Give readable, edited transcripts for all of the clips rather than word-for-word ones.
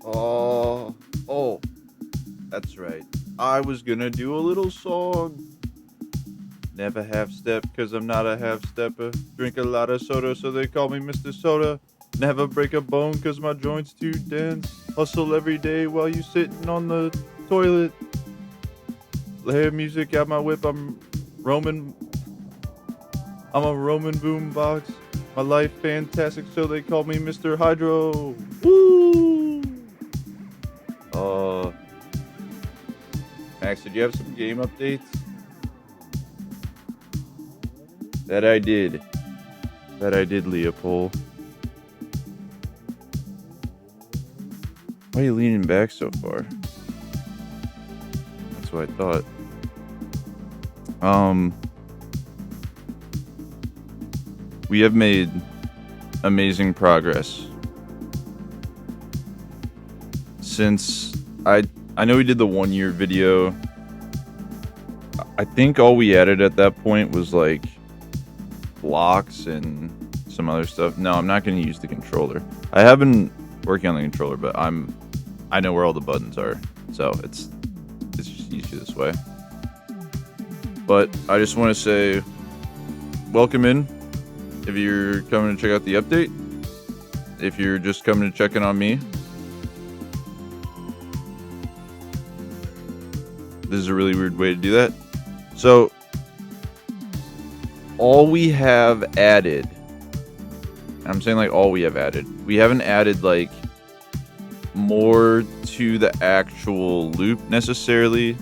Oh, oh, that's right. I was gonna do a little song. Never half step, cause I'm not a half stepper. Drink a lot of soda, so they call me Mr. Soda. Never break a bone, cause my joints too dense. Hustle every day while you sitting on the toilet. Lay music out my whip, Roman. I'm a Roman boombox. My life fantastic, so they call me Mr. Hydro. Woo! Uh, Max, did you have some game updates? That I did. That I did, Leopold. Why are you leaning back so far? That's what I thought. We have made amazing progress since I know we did the 1 year video. I think all we added at that point was like blocks and some other stuff. No, I'm not going to use the controller. I have been working on the controller, but I know where all the buttons are, so it's just easier this way. But I just want to say welcome in if you're coming to check out the update. If you're just coming to check in on me, this is a really weird way to do that. So all we have added, and I'm saying like all we have added, we haven't added like more to the actual loop necessarily.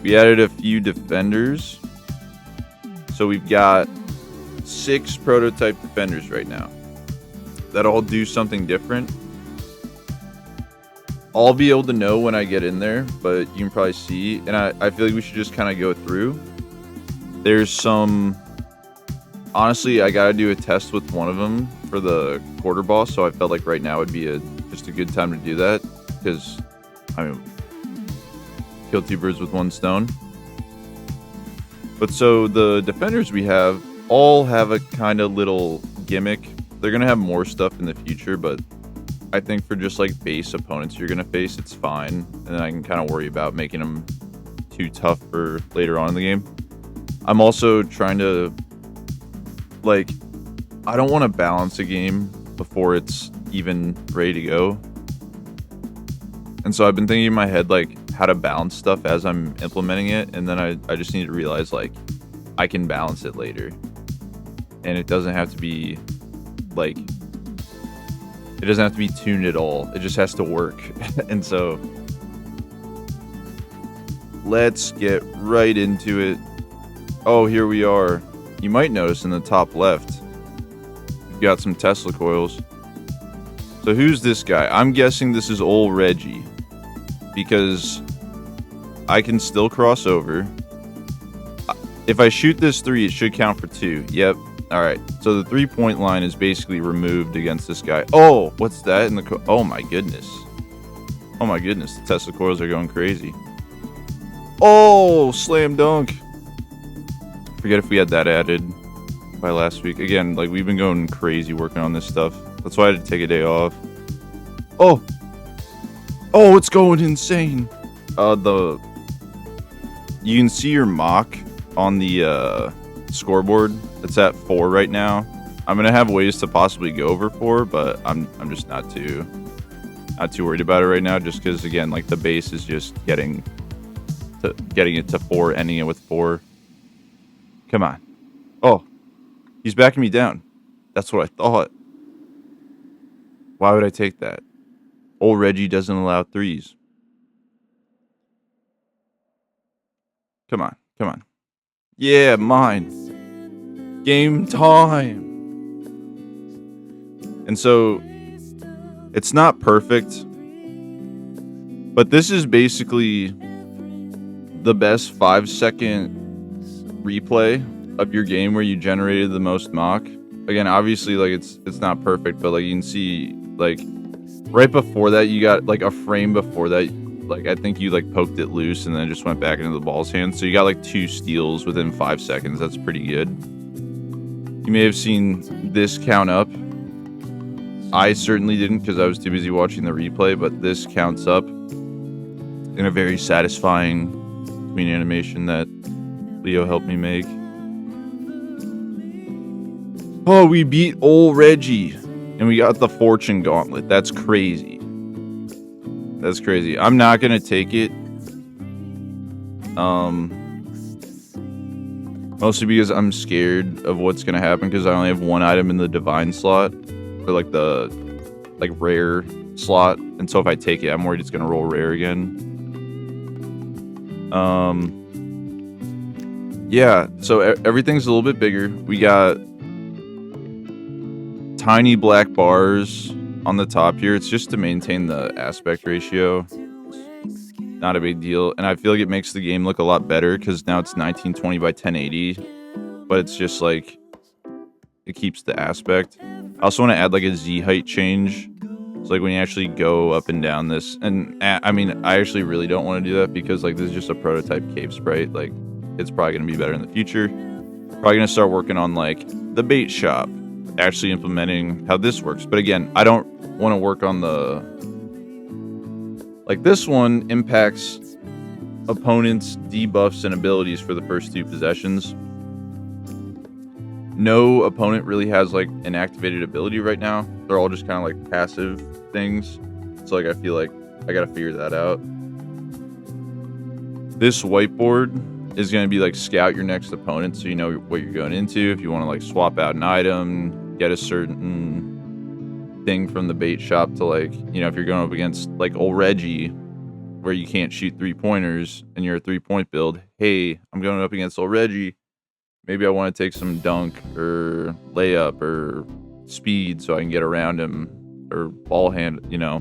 We added a few defenders. So we've got 6 prototype defenders right now that all do something different. I'll be able to know when I get in there, but you can probably see, and I feel like we should just kind of go through. There's some, honestly, I gotta do a test with one of them for the quarter boss, so I felt like right now would be just a good time to do that, because, I mean, kill 2 birds with 1 stone. But so the defenders we have all have a kind of little gimmick. They're gonna have more stuff in the future, but I think for just like base opponents you're gonna face, it's fine, and then I can kind of worry about making them too tough for later on in the game. I'm also trying to, like, I don't want to balance a game before it's even ready to go, and so I've been thinking in my head like how to balance stuff as I'm implementing it, and then I just need to realize like I can balance it later, and it doesn't have to be like, it doesn't have to be tuned at all. It just has to work. And so let's get right into it. Oh, here we are. You might notice in the top left, we've got some Tesla coils. So who's this guy? I'm guessing this is old Reggie, because I can still cross over. If I shoot this 3, it should count for 2. Yep. All right. So the 3-point line is basically removed against this guy. Oh, what's that in the oh my goodness. Oh my goodness. The Tesla coils are going crazy. Oh, slam dunk. Forget if we had that added by last week. Again, like, we've been going crazy working on this stuff. That's why I had to take a day off. Oh. Oh, it's going insane. You can see your mock on the scoreboard. It's at 4 right now. I'm gonna have ways to possibly go over 4, but I'm just not too worried about it right now, just because, again, like, the base is just getting it to 4, ending it with 4. Come on. Oh, he's backing me down. That's what I thought. Why would I take that? Old Reggie doesn't allow 3s. Come on, come on. Yeah, mine. Game time. And so, it's not perfect, but this is basically the best 5-second replay of your game where you generated the most mock. Again, obviously, like, it's not perfect, but like, you can see, like, right before that, you got like a frame before that, like, I think you like poked it loose and then it just went back into the ball's hand. So you got like 2 steals within 5 seconds. That's pretty good. You may have seen this count up. I certainly didn't because I was too busy watching the replay, but this counts up in a very satisfying queen animation that Leo helped me make. Oh, we beat old Reggie, and we got the Fortune Gauntlet. That's crazy. That's crazy. I'm not gonna take it. Mostly because I'm scared of what's gonna happen because I only have one item in the divine slot, or like the rare slot, and so if I take it, I'm worried it's gonna roll rare again. Yeah. So everything's a little bit bigger. We got tiny black bars on the top here. It's just to maintain the aspect ratio. Not a big deal, and I feel like it makes the game look a lot better because now it's 1920 by 1080, but it's just like it keeps the aspect. I also want to add like a Z height change, so like when you actually go up and down this, and I mean I actually really don't want to do that because like this is just a prototype cave sprite. Like it's probably gonna be better in the future. Probably gonna start working on like the bait shop, actually implementing how this works. But again, I don't want to work on the like this one impacts opponents' debuffs and abilities for the first 2 possessions. No opponent really has like an activated ability right now. They're all just kind of like passive things. So like I feel like I gotta figure that out. This whiteboard is gonna be like scout your next opponent so you know what you're going into. If you want to like swap out an item, get a certain thing from the bait shop to like, you know, if you're going up against like old Reggie where you can't shoot 3-pointers and you're a 3-point build, hey, I'm going up against old Reggie, maybe I want to take some dunk or layup or speed so I can get around him, or ball hand, you know,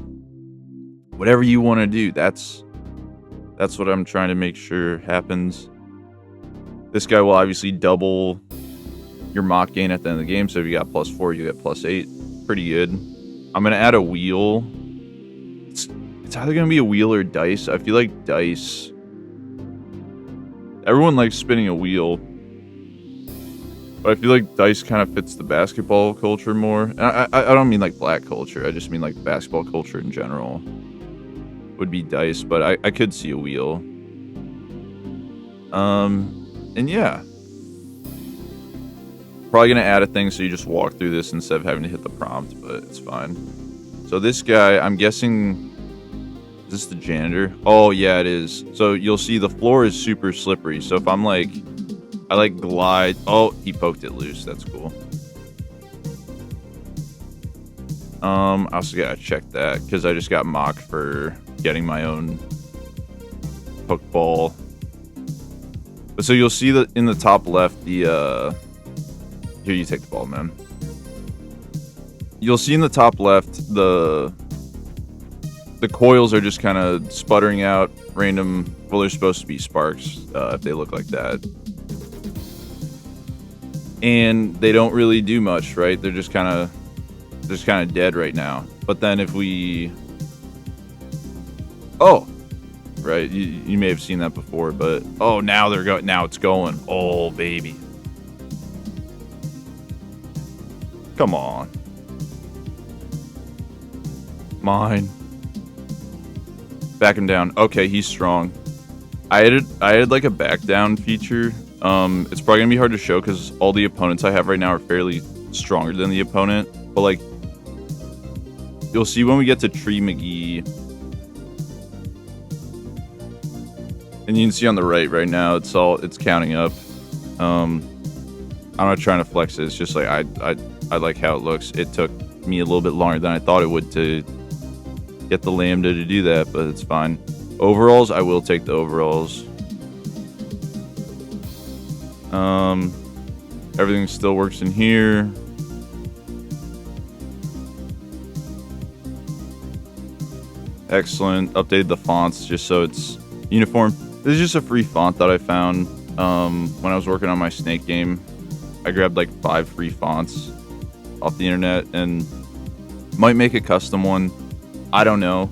whatever you want to do. That's what I'm trying to make sure happens. This guy will obviously double your mock gain at the end of the game, so if you got +4, you get +8. Pretty good. I'm gonna add a wheel. It's either gonna be a wheel or dice. I feel like dice. Everyone likes spinning a wheel, but I feel like dice kind of fits the basketball culture more. And I don't mean like black culture. I just mean like basketball culture in general. Would be dice, but I could see a wheel. And yeah. Probably gonna add a thing so you just walk through this instead of having to hit the prompt, but it's fine. So this guy, I'm guessing, is this the janitor? Oh yeah, it is. So you'll see the floor is super slippery. So if I'm like, I like glide. Oh, he poked it loose. That's cool. I also gotta check that because I just got mocked for getting my own hook ball. But so you'll see that in the top left, the here, you take the ball, man. You'll see in the top left, the coils are just kind of sputtering out random. Well, they're supposed to be sparks if they look like that. And they don't really do much, right? They're just kind of dead right now. But then if we... Oh! Right, you may have seen that before, but... Oh, now they're going. Now it's going. Oh, baby. Come on. Mine. Back him down. Okay, he's strong. I added like a back down feature. It's probably gonna be hard to show because all the opponents I have right now are fairly stronger than the opponent. But like, you'll see when we get to Tree McGee, and you can see on the right now, it's counting up. I'm not trying to flex it. It's just like I like how it looks. It took me a little bit longer than I thought it would to get the lambda to do that, but it's fine. Overalls, I will take the overalls. Everything still works in here. Excellent. Updated the fonts just so it's uniform. This is just a free font that I found when I was working on my Snake game. I grabbed like 5 free fonts off the internet and might make a custom one. I don't know.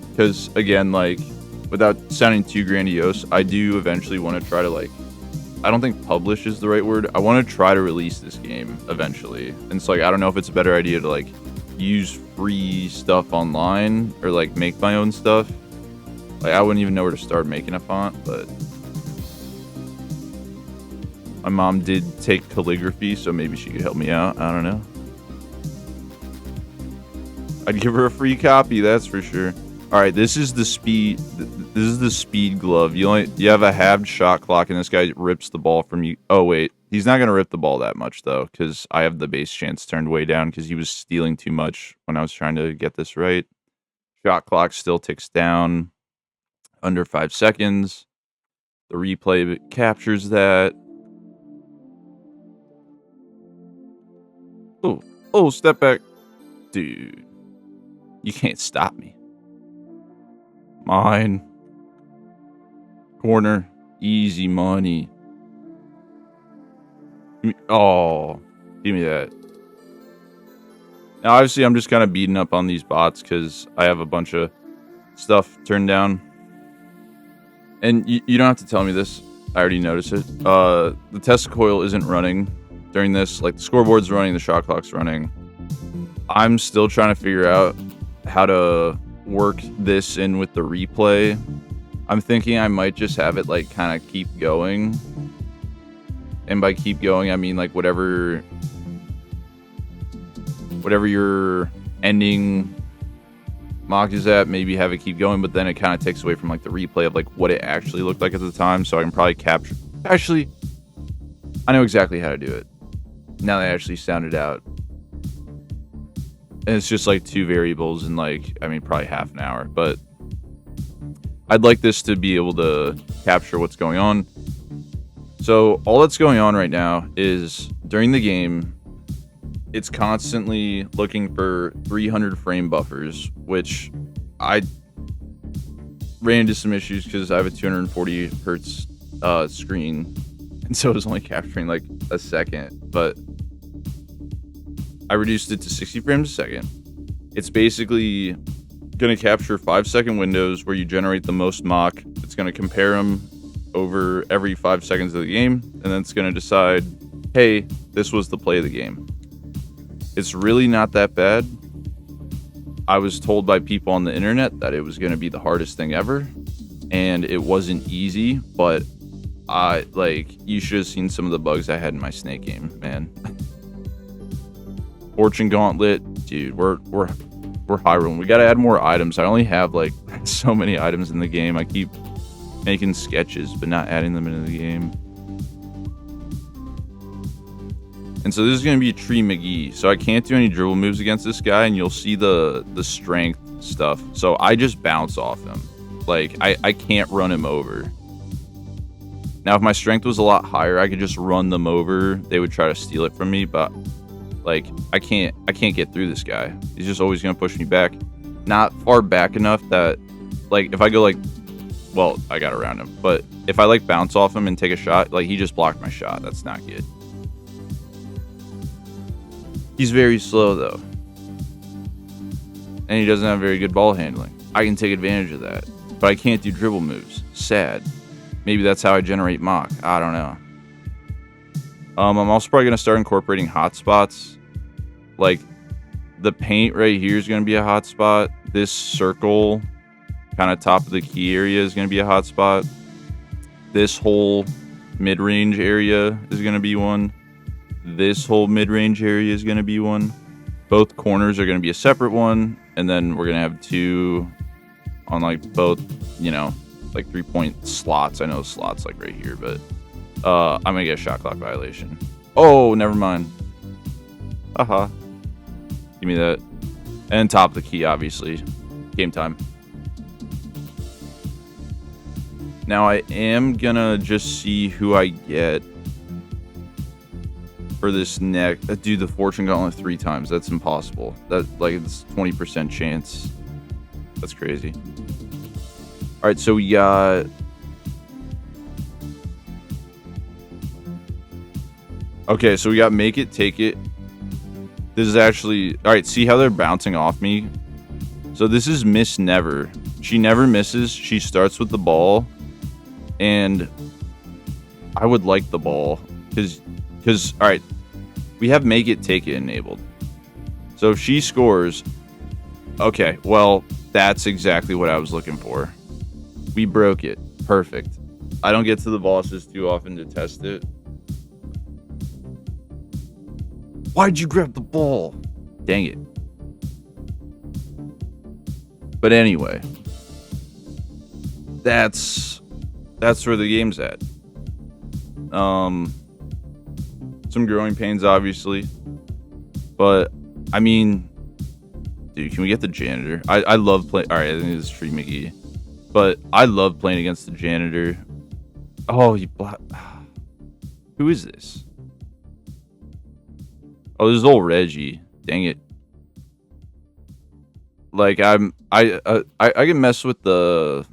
Because again, like, without sounding too grandiose, I do eventually want to try to, like, I don't think publish is the right word. I want to try to release this game eventually. And it's like, I don't know if it's a better idea to like use free stuff online or like make my own stuff. Like I wouldn't even know where to start making a font, but my mom did take calligraphy, so maybe she could help me out. I don't know. I'd give her a free copy, that's for sure. All right, this is the speed. This is the speed glove. You have a halved shot clock, and this guy rips the ball from you. Oh wait, he's not gonna rip the ball that much though, because I have the base chance turned way down because he was stealing too much when I was trying to get this right. Shot clock still ticks down under 5 seconds. The replay captures that. Oh, step back, dude. You can't stop me. Mine. Corner. Easy money. Oh, give me that. Now, obviously, I'm just kind of beating up on these bots because I have a bunch of stuff turned down. And you don't have to tell me this. I already noticed it. The Tesla coil isn't running during this. Like, the scoreboard's running, the shot clock's running. I'm still trying to figure out how to work this in with the replay. I'm thinking I might just have it like kind of keep going, and by keep going I mean like whatever your ending mock is at, maybe have it keep going, but then it kind of takes away from like the replay of like what it actually looked like at the time, so I can probably capture. Actually, I know exactly how to do it now that I actually sound it out. And it's just like 2 variables in like, I mean, probably half an hour. But I'd like this to be able to capture what's going on. So all that's going on right now is during the game, it's constantly looking for 300 frame buffers, which I ran into some issues because I have a 240 hertz screen. And so it was only capturing like a second. But I reduced it to 60 frames a second. It's basically going to capture 5-second windows where you generate the most mock. It's going to compare them over every 5 seconds of the game, and then it's going to decide, hey, this was the play of the game. It's really not that bad. I was told by people on the internet that it was going to be the hardest thing ever, and it wasn't easy, but you should have seen some of the bugs I had in my snake game, man. Fortune Gauntlet, dude, we're high rolling. We gotta add more items. I only have like so many items in the game. I keep making sketches, but not adding them into the game. And so this is gonna be a Tree McGee. So I can't do any dribble moves against this guy, and you'll see the strength stuff. So I just bounce off him. Like I can't run him over. Now if my strength was a lot higher, I could just run them over. They would try to steal it from me, but like I can't get through this guy. He's just always gonna push me back. Not far back enough that like if I go like, well, I got around him, but if I like bounce off him and take a shot, like he just blocked my shot. That's not good. He's very slow though, and he doesn't have very good ball handling. I can take advantage of that, but I can't do dribble moves. Sad. Maybe that's how I generate mock. I don't know. I'm also probably gonna start incorporating hotspots. Like the paint right here is gonna be a hotspot. This circle, kind of top of the key area, is gonna be a hotspot. This whole mid-range area is gonna be one. This whole mid-range area is gonna be one. Both corners are gonna be a separate one, and then we're gonna have 2 on like both, you know, like 3-point slots. I know slots like right here, but I'm gonna get a shot clock violation. Oh, never mind. Haha. Give me that. And top of the key, obviously. Game time. Now I am gonna just see who I get for this next. Do the Fortune Gauntlet 3 times. That's impossible. That like it's 20% chance. That's crazy. All right, so we got. Okay, so we got Make It, Take It. This is actually... Alright, see how they're bouncing off me? So this is Miss Never. She never misses. She starts with the ball. And I would like the ball. Because alright, we have Make It, Take It enabled. So So if she scores... Okay, well, that's exactly what I was looking for. We broke it. Perfect. I don't get to the bosses too often to test it. Why'd you grab the ball? Dang it. But anyway, that's where the game's at. Some growing pains, obviously, but I mean, dude, can we get the janitor? I love playing. All right, I think it's Tree McGee, but I love playing against the janitor. Oh, who is this? Oh, this is old Reggie. Dang it. Like I can mess with the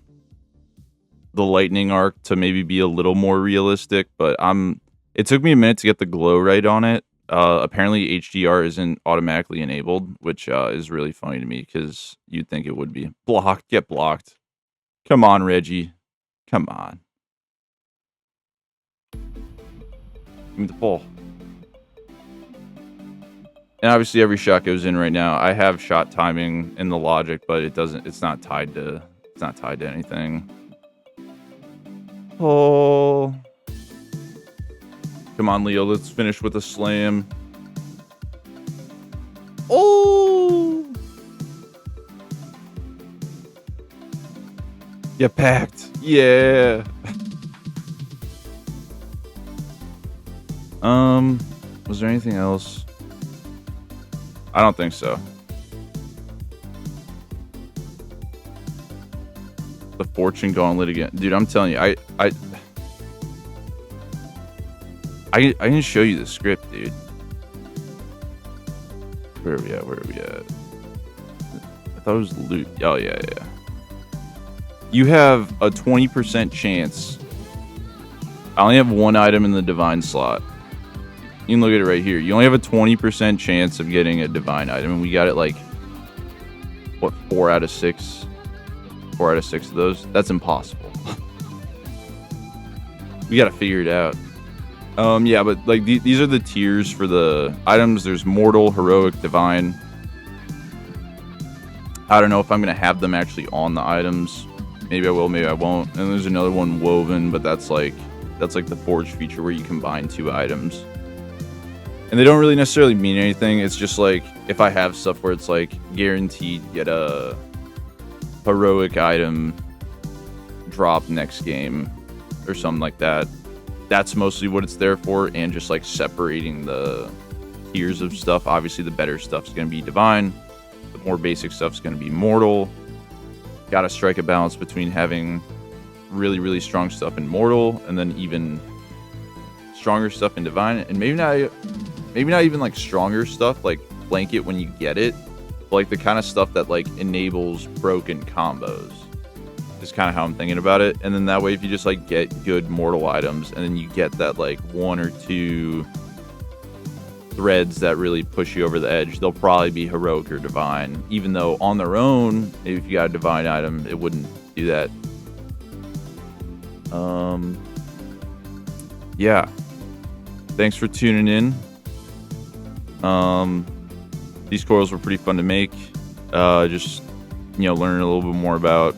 lightning arc to maybe be a little more realistic, but it took me a minute to get the glow right on it. Apparently HDR isn't automatically enabled, which is really funny to me because you'd think it would be. Blocked, get blocked. Come on, Reggie. Come on. Give me the ball. And obviously every shot goes in right now. I have shot timing in the logic, but it's not tied to anything. Oh. Come on, Leo, let's finish with a slam. Oh. Get packed. Yeah. Was there anything else? I don't think so. The Fortune Gauntlet again. Dude, I'm telling you, I can show you the script, dude. Where are we at? I thought it was loot. Oh, yeah. You have a 20% chance. I only have one item in the divine slot. You can look at it right here. You only have a 20% chance of getting a divine item, and we got it like, what, 4 out of 6? 4 out of 6 of those? That's impossible. We gotta figure it out. Yeah, but like these are the tiers for the items. There's mortal, heroic, divine. I don't know if I'm gonna have them actually on the items. Maybe I will, maybe I won't. And there's another one, woven, but that's like the forge feature where you combine 2 items. And they don't really necessarily mean anything. It's just like, if I have stuff where it's like guaranteed get a heroic item drop next game or something like that. That's mostly what it's there for, and just like separating the tiers of stuff. Obviously the better stuff's going to be divine. The more basic stuff's going to be mortal. Got to strike a balance between having really, really strong stuff in mortal and then even stronger stuff in divine, and maybe not even like stronger stuff like blanket when you get it, but like the kind of stuff that like enables broken combos is kind of how I'm thinking about it. And then that way, if you just like get good mortal items and then you get that like 1 or 2 threads that really push you over the edge, they'll probably be heroic or divine, even though on their own, if you got a divine item, it wouldn't do that. Yeah, thanks for tuning in. These coils were pretty fun to make. Just, learning a little bit more about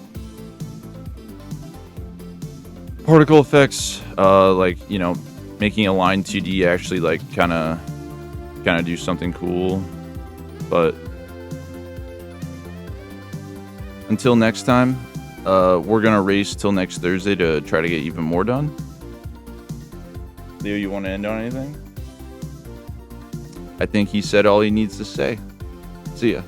particle effects, making a line 2D actually like kind of do something cool. But until next time, we're gonna race till next Thursday to try to get even more done. Leo, you want to end on anything? I think he said all he needs to say. See ya.